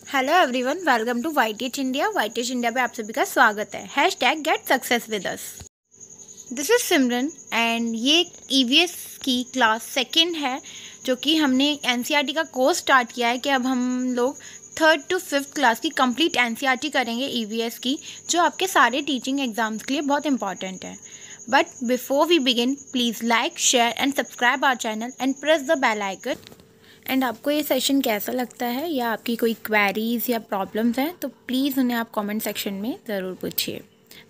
Hello everyone, welcome to YTH India. YTH India पे आप सभी का स्वागत है। Hashtag get success with us. This is Simran and ये ईवीएस की क्लास सेकंड है जो कि हमने एनसीईआरटी का कोर्स स्टार्ट किया है कि अब हम लोग 3rd to 5th क्लास की कंप्लीट एनसीईआरटी करेंगे ईवीएस की, जो आपके सारे टीचिंग एग्जाम्स के लिए बहुत इंपॉर्टेंट है। But before we begin, please like, share and subscribe our channel and press the bell icon. And आपको ये सेशन कैसा लगता है या आपकी कोई क्वेरीज या प्रॉब्लम्स हैं तो प्लीज़ उन्हें आप कमेंट सेक्शन में ज़रूर पूछिए।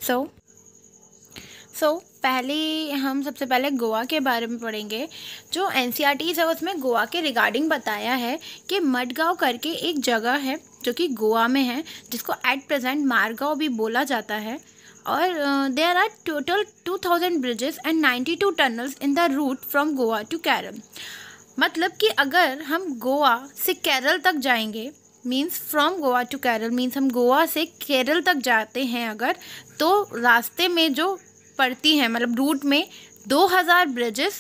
सो पहले हम सबसे पहले गोवा के बारे में पढ़ेंगे। जो एनसीईआरटीज़ है उसमें गोवा के रिगार्डिंग बताया है कि मडगांव करके एक जगह है जो कि गोवा में है, जिसको एट प्रेजेंट मारगांव भी बोला जाता है। और there are total 2000 bridges and 92 tunnels in the route from Goa to Kerala. मतलब कि अगर हम गोवा से केरल तक जाएंगे, means from Goa to Kerala means हम गोवा से केरल तक जाते हैं अगर, तो रास्ते में जो पड़ती हैं मतलब रूट में 2000 ब्रिजेस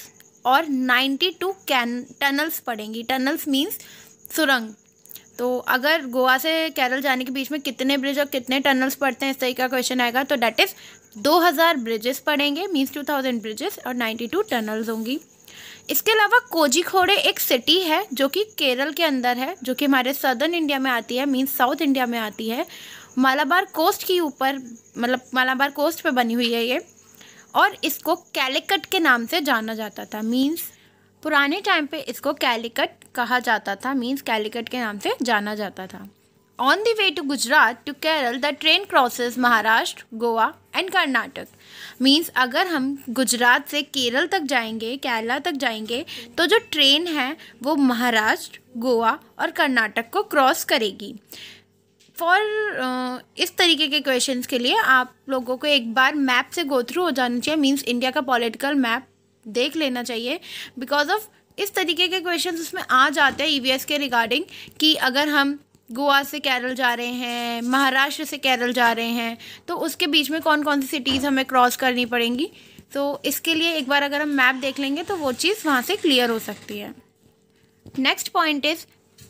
और 92 टनल्स पड़ेंगी। टनल्स मीन्स सुरंग। तो अगर गोवा से केरल जाने के बीच में कितने ब्रिज और कितने टनल्स पड़ते हैं, इस तरह का क्वेश्चन आएगा तो डेट इज़ 2000 ब्रिजेस पड़ेंगे, मीन्स 2000 ब्रिजेस और 92 टनल्स होंगी। इसके अलावा कोझिकोड एक सिटी है जो कि केरल के अंदर है, जो कि हमारे सदर्न इंडिया में आती है, मीन्स साउथ इंडिया में आती है। मालाबार कोस्ट के ऊपर, मतलब मालाबार कोस्ट पे बनी हुई है ये, और इसको कैलिकट के नाम से जाना जाता था। मीन्स पुराने टाइम पे इसको कैलिकट कहा जाता था, मीन्स कैलिकट के नाम से जाना जाता था। On the way to Gujarat to Kerala the train crosses Maharashtra, Goa and Karnataka. Means अगर हम गुजरात से केरल तक जाएंगे, केरला तक जाएंगे, तो जो ट्रेन है वो महाराष्ट्र, गोवा और कर्नाटक को क्रॉस करेगी। इस तरीके के क्वेश्चंस के लिए आप लोगों को एक बार मैप से गो थ्रू हो जाना चाहिए, मीन्स इंडिया का पॉलिटिकल मैप देख लेना चाहिए। बिकॉज ऑफ इस तरीके के क्वेश्चंस उसमें आ जाते हैं ईवीएस के रिगार्डिंग कि अगर हम गोवा से केरल जा रहे हैं, महाराष्ट्र से केरल जा रहे हैं, तो उसके बीच में कौन कौन सी सिटीज़ हमें क्रॉस करनी पड़ेंगी। तो इसके लिए एक बार अगर हम मैप देख लेंगे तो वो चीज़ वहाँ से क्लियर हो सकती है। Next point is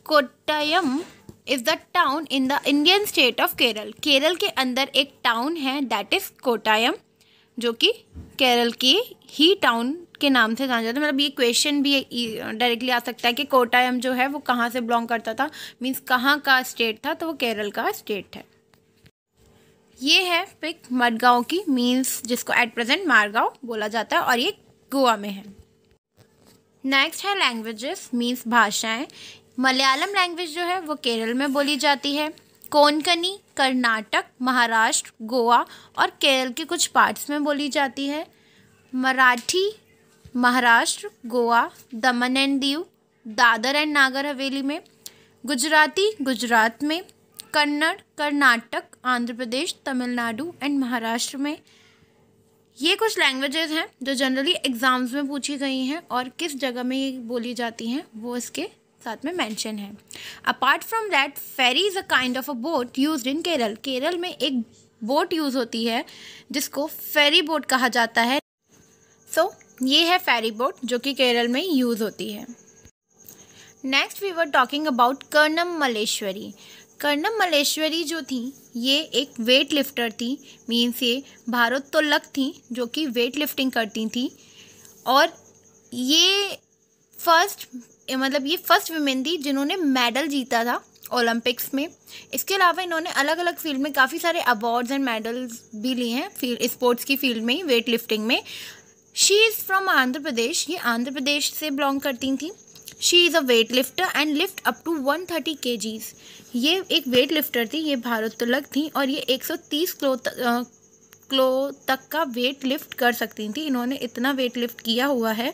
Kottayam is the town in the Indian state of Kerala. Kerala के अंदर एक टाउन है दैट इज़ कोट्टायम, जो कि केरल की ही टाउन के नाम से जाना जाता है। मतलब ये क्वेश्चन भी डायरेक्टली आ सकता है कि कोट्टायम जो है वो कहाँ से बिलोंग करता था, मीन्स कहाँ का स्टेट था, तो वो केरल का स्टेट है। ये है पिक मडगांव की, मीन्स जिसको एट प्रेजेंट मारगांव बोला जाता है, और ये गोवा में है। नेक्स्ट है लैंग्वेजेस, मीन्स भाषाएं। मलयालम लैंग्वेज जो है वो केरल में बोली जाती है। कोंकणी कर्नाटक, महाराष्ट्र, गोवा और केरल के कुछ पार्ट्स में बोली जाती है। मराठी महाराष्ट्र, गोवा, दमन एंड दीव, दादर एंड नागर हवेली में। गुजराती गुजरात में। कन्नड़ कर्नाटक, आंध्र प्रदेश, तमिलनाडु एंड महाराष्ट्र में। ये कुछ लैंग्वेजेस हैं जो जनरली एग्ज़ाम्स में पूछी गई हैं और किस जगह में ये बोली जाती हैं वो इसके साथ में मेंशन है। Apart from that, ferry is a kind of a boat used in Kerala. Kerala में एक बोट यूज़ होती है जिसको फेरी बोट कहा जाता है। सो ये है फेरी बोट जो कि केरल में यूज़ होती है। Next we were talking about Karnam Malleswari. Karnam Malleswari जो थी ये एक वेट लिफ्टर थी, मीन्स ये भारोत्तोलक थी जो कि वेट लिफ्टिंग करती थी। और ये फर्स्ट वुमेन थी जिन्होंने मेडल जीता था ओलंपिक्स में। इसके अलावा इन्होंने अलग अलग फील्ड में काफ़ी सारे अवार्ड्स एंड मेडल्स भी लिए हैं स्पोर्ट्स की फील्ड में ही, वेट लिफ्टिंग में। She is from Andhra Pradesh. ये आंध्र प्रदेश से बिलोंग करती थी। She is a weightlifter and lift up to 130 kgs। ये एक वेट लिफ्टर थी, ये भारोत्तोलक थी और ये 130 किलो तक का वेट लिफ्ट कर सकती थी। इन्होंने इतना वेट लिफ्ट किया हुआ है।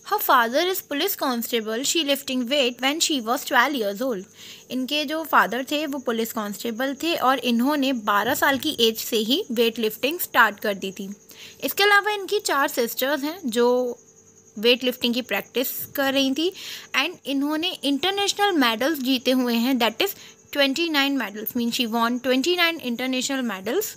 Her father is police constable, she lifting wait when she was 12 years old। इनके जो फादर थे वो पुलिस कांस्टेबल थे और इन्होंने 12 साल की एज से ही वेट लिफ्टिंग स्टार्ट कर दी थी। इसके अलावा इनकी 4 सिस्टर्स हैं जो वेट लिफ्टिंग की प्रैक्टिस कर रही थी एंड इन्होंने इंटरनेशनल मेडल्स जीते हुए हैं, that is 29 medals, mean she won 29 international medals.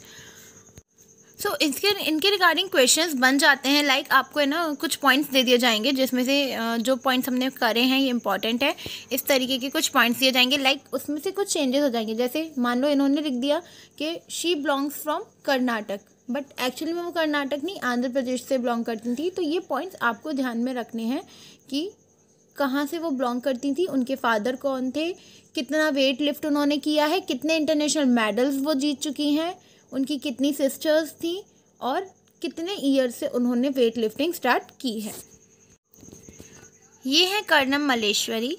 So इनके रिगार्डिंग क्वेश्चंस बन जाते हैं। लाइक आपको है ना कुछ पॉइंट्स दे दिए जाएंगे जिसमें से जो पॉइंट्स हमने करे हैं ये इंपॉर्टेंट है, इस तरीके के कुछ पॉइंट्स दिए जाएंगे। लाइक उसमें से कुछ चेंजेस हो जाएंगे। जैसे मान लो इन्होंने लिख दिया कि she belongs from Karnataka, but actually में वो कर्नाटक नहीं आंध्र प्रदेश से बिलोंग करती थी। तो ये पॉइंट्स आपको ध्यान में रखने हैं कि कहाँ से वो बिलोंग करती थी, उनके फादर कौन थे, कितना वेट लिफ्ट उन्होंने किया है, कितने इंटरनेशनल मेडल्स वो जीत चुकी हैं, उनकी कितनी सिस्टर्स थी और कितने ईयर से उन्होंने वेट लिफ्टिंग स्टार्ट की है। ये है कर्णम मल्लेश्वरी,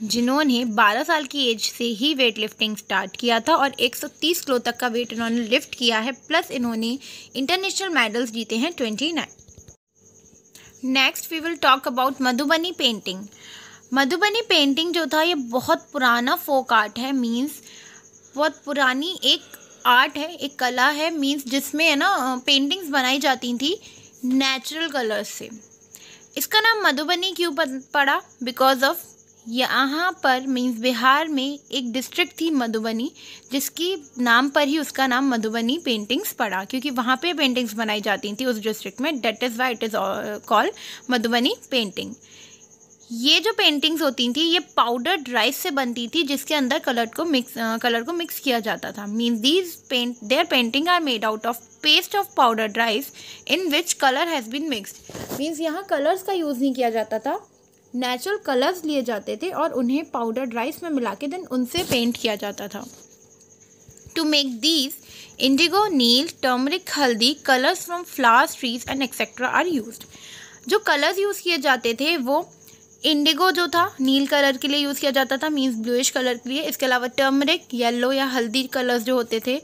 जिन्होंने 12 साल की एज से ही वेट लिफ्टिंग स्टार्ट किया था और 130 किलो तक का वेट इन्होंने लिफ्ट किया है, प्लस इन्होंने इंटरनेशनल मेडल्स जीते हैं 29। Next we will talk about Madhubani painting. Madhubani painting जो था ये बहुत पुराना फोक आर्ट है, मीन्स बहुत पुरानी एक आर्ट है, एक कला है, मीन्स जिसमें है ना पेंटिंग्स बनाई जाती थी नेचुरल कलर्स से। इसका नाम मधुबनी क्यों पड़ा? बिकॉज ऑफ यहाँ पर मीन्स बिहार में एक डिस्ट्रिक्ट थी मधुबनी, जिसकी नाम पर ही उसका नाम मधुबनी पेंटिंग्स पड़ा, क्योंकि वहाँ पे पेंटिंग्स बनाई जाती थी उस डिस्ट्रिक्ट में। That is why it is called Madhubani painting. ये जो पेंटिंग्स होती थी ये पाउडर्ड राइस से बनती थी, जिसके अंदर कलर को मिक्स किया जाता था। Means there painting are made out of paste of powdered rice in which colour has been mixed. Means यहाँ कलर्स का यूज़ नहीं किया जाता था, नेचुरल कलर्स लिए जाते थे और उन्हें पाउडर्ड राइस में मिला के देन उनसे पेंट किया जाता था। टू मेक दीज इंडिगो, नील, टर्मरिक, हल्दी colours from flowers, trees and etcetera are used. जो कलर्स यूज़ किए जाते थे वो इंडिगो जो था नील कलर के लिए यूज़ किया जाता था, मीन्स ब्लूइश कलर के लिए। इसके अलावा टर्मरिक, येलो या हल्दी कलर्स जो होते थे।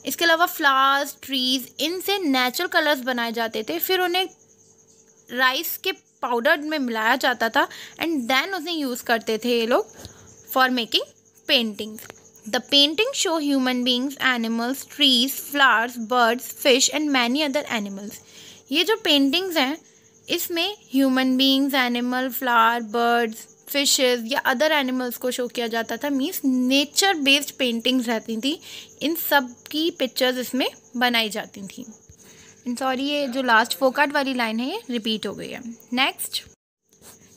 इसके अलावा फ्लावर्स, ट्रीज़, इनसे नेचुरल कलर्स बनाए जाते थे, फिर उन्हें राइस के पाउडर में मिलाया जाता था एंड देन उसे यूज़ करते थे ये लोग for making paintings. The painting show human beings, animals, trees, flowers, birds, fish and many other animals. ये जो पेंटिंग्स हैं इसमें human beings, animal, flower, birds, fishes या अदर एनिमल्स को शो किया जाता था। मीन्स नेचर बेस्ड पेंटिंग्स रहती थी, इन सब की पिक्चर्स इसमें बनाई जाती थी। सॉरी, ये जो लास्ट फोक आर्ट वाली लाइन है ये रिपीट हो गई है। नेक्स्ट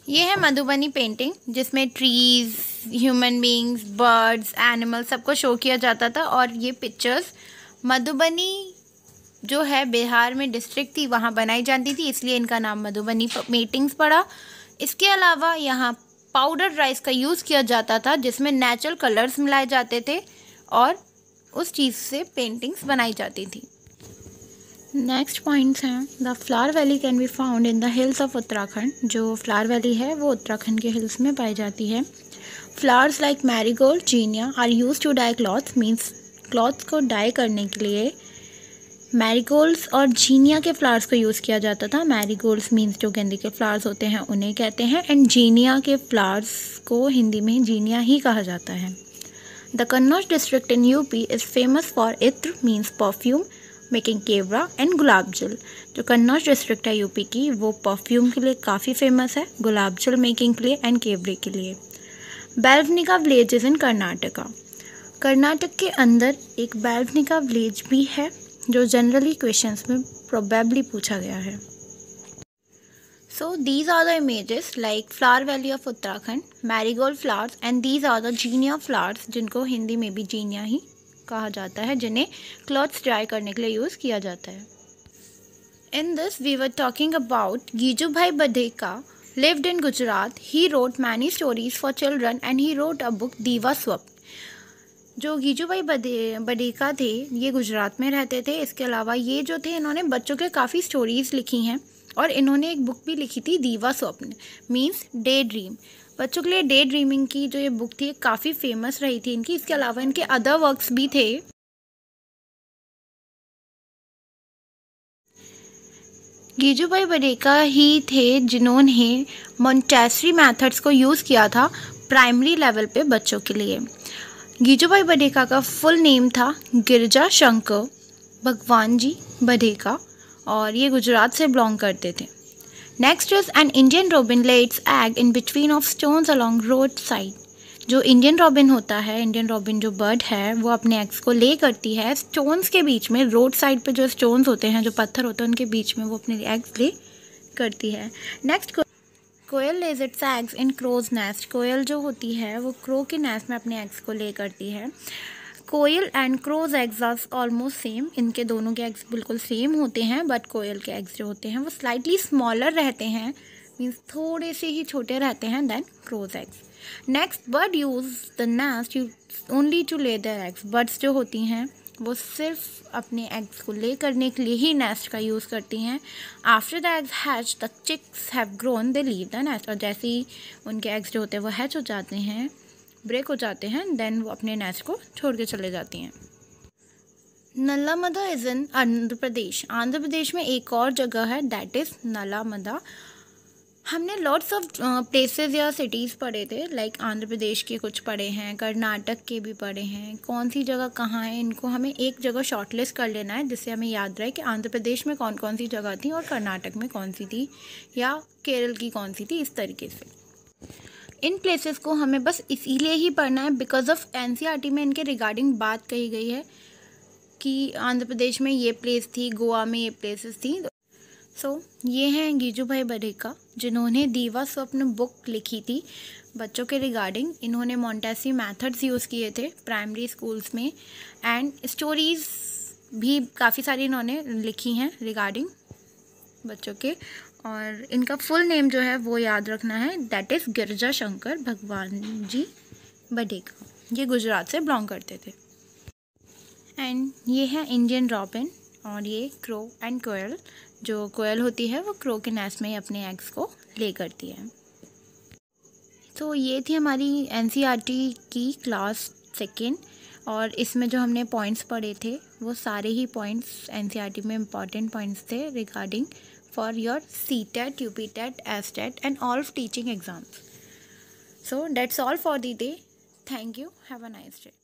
ये है मधुबनी पेंटिंग, जिसमें trees, human beings, birds, animal सबको शो किया जाता था और ये पिक्चर्स मधुबनी जो है बिहार में डिस्ट्रिक्ट थी वहाँ बनाई जाती थी, इसलिए इनका नाम मधुबनी पेंटिंग्स पड़ा। इसके अलावा यहाँ पाउडर राइस का यूज़ किया जाता था, जिसमें नेचुरल कलर्स मिलाए जाते थे और उस चीज़ से पेंटिंग्स बनाई जाती थी। नेक्स्ट पॉइंट्स हैं, the flower valley can be found in the hills of Uttarakhand. जो फ्लावर वैली है वो उत्तराखंड के हिल्स में पाई जाती है। Flowers like marigold, zinnia are use to dye clothes, means clothes को डाई करने के लिए मैरीगोल्ड्स और जीनिया के फ्लावर्स को यूज़ किया जाता था। मैरीगोल्ड्स मीन्स जो गेंदे के फ्लावर्स होते हैं उन्हें कहते हैं, एंड जीनिया के फ्लावर्स को हिंदी में जीनिया ही कहा जाता है। The Kannauj district in UP is famous for itra, means perfume making, kewra and gulab jal. जो कन्नौज डिस्ट्रिक्ट है यूपी की वो परफ्यूम के लिए काफ़ी फेमस है, गुलाब जल मेकिंग के लिए एंड केवड़े के लिए। Belvanika village is in Karnataka. Karnataka के अंदर एक बेल्वनिका विलेज भी है जो जनरली क्वेश्चंस में प्रोबेबली पूछा गया है। So these are the images like flower valley of Uttarakhand, marigold flowers and these are the zinnia flowers, जिनको हिंदी में भी जीनिया ही कहा जाता है, जिन्हें क्लॉथ्स ड्राई करने के लिए यूज़ किया जाता है। In this we were talking about Gijubhai Badheka lived in Gujarat. He wrote many stories for children and he wrote a book दीवा स्वप्न। जो गीजूभाई बधेका थे ये गुजरात में रहते थे। इसके अलावा ये जो थे इन्होंने बच्चों के काफ़ी स्टोरीज़ लिखी हैं और इन्होंने एक बुक भी लिखी थी दीवा स्वप्न, मीन्स डे ड्रीम। बच्चों के लिए डे ड्रीमिंग की जो ये बुक थी काफ़ी फेमस रही थी इनकी। इसके अलावा इनके अदर वर्क्स भी थे। गीजूभाई बधेका ही थे जिन्होंने मोंटेसरी मेथड्स को यूज़ किया था प्राइमरी लेवल पे बच्चों के लिए। गीजूभाई बधेका का फुल नेम था गिरजा शंकर भगवान जी बधेका और ये गुजरात से बिलोंग करते थे। Next is an Indian robin let's egg in between of stones along road side. जो इंडियन रॉबिन होता है, इंडियन रॉबिन जो बर्ड है, वो अपने एग्स को ले करती है स्टोन्स के बीच में। रोड साइड पे जो स्टोन्स होते हैं, जो पत्थर होते हैं, उनके बीच में वो अपने एग्स ले करती है। Next, koyal lays its eggs in crows nest. कोयल जो होती है वो क्रो के नेस्ट में अपने एग्स को ले करती है। Koyal and crows eggs are almost same. इनके दोनों के एग्स बिल्कुल सेम होते हैं, बट कोयल के एग्स जो होते हैं वो स्लाइटली स्मॉलर रहते हैं, मीन्स थोड़े से ही छोटे रहते हैं then crows eggs. Next, bird use the nest only to lay their eggs. Birds जो होती हैं वो सिर्फ अपने एग्स को ले करने के लिए ही नेस्ट का यूज़ करती हैं। After the eggs hatch the chicks have grown they leave the nest. और जैसे ही उनके एग्स जो होते हैं वो हैच हो जाते हैं, ब्रेक हो जाते हैं, देन वो अपने नेस्ट को छोड़ के चले जाती हैं। नलामदा इज़ इन आंध्र प्रदेश। आंध्र प्रदेश में एक और जगह है, दैट इज़ नलामदा। हमने लॉट्स ऑफ प्लेसेस या सिटीज़ पढ़े थे, लाइक आंध्र प्रदेश के कुछ पढ़े हैं, कर्नाटक के भी पढ़े हैं। कौन सी जगह कहाँ है, इनको हमें एक जगह शॉर्टलिस्ट कर लेना है, जिससे हमें याद रहे कि आंध्र प्रदेश में कौन कौन सी जगह थी और कर्नाटक में कौन सी थी या केरल की कौन सी थी, इस तरीके से। इन प्लेसेस को हमें बस इसीलिए ही पढ़ना है बिकॉज ऑफ NCERT में इनके रिगार्डिंग बात कही गई है कि आंध्र प्रदेश में ये प्लेस थी, गोवा में ये प्लेसेस थी। ये हैं गीजू भाई बडेका, जिन्होंने दीवा स्वप्न बुक लिखी थी बच्चों के रिगार्डिंग। इन्होंने मोंटेसरी मेथड्स यूज़ किए थे प्राइमरी स्कूल्स में, एंड स्टोरीज़ भी काफ़ी सारी इन्होंने लिखी हैं रिगार्डिंग बच्चों के। और इनका फुल नेम जो है वो याद रखना है, दैट इज़ गिरजा शंकर भगवान जी बडेका। ये गुजरात से बिलोंग करते थे। एंड ये है इंडियन रॉबिन, और ये क्रो एंड कोयल। जो कोयल होती है वो क्रो के नेस्ट में ही अपने एग्स को ले करती है। तो ये थी हमारी NCERT की क्लास 2, और इसमें जो हमने पॉइंट्स पढ़े थे वो सारे ही पॉइंट्स NCERT में इम्पॉर्टेंट पॉइंट्स थे regarding for your CTET, UPTET, STET and all teaching exams. So that's all for the day. Thank you. Have a nice day.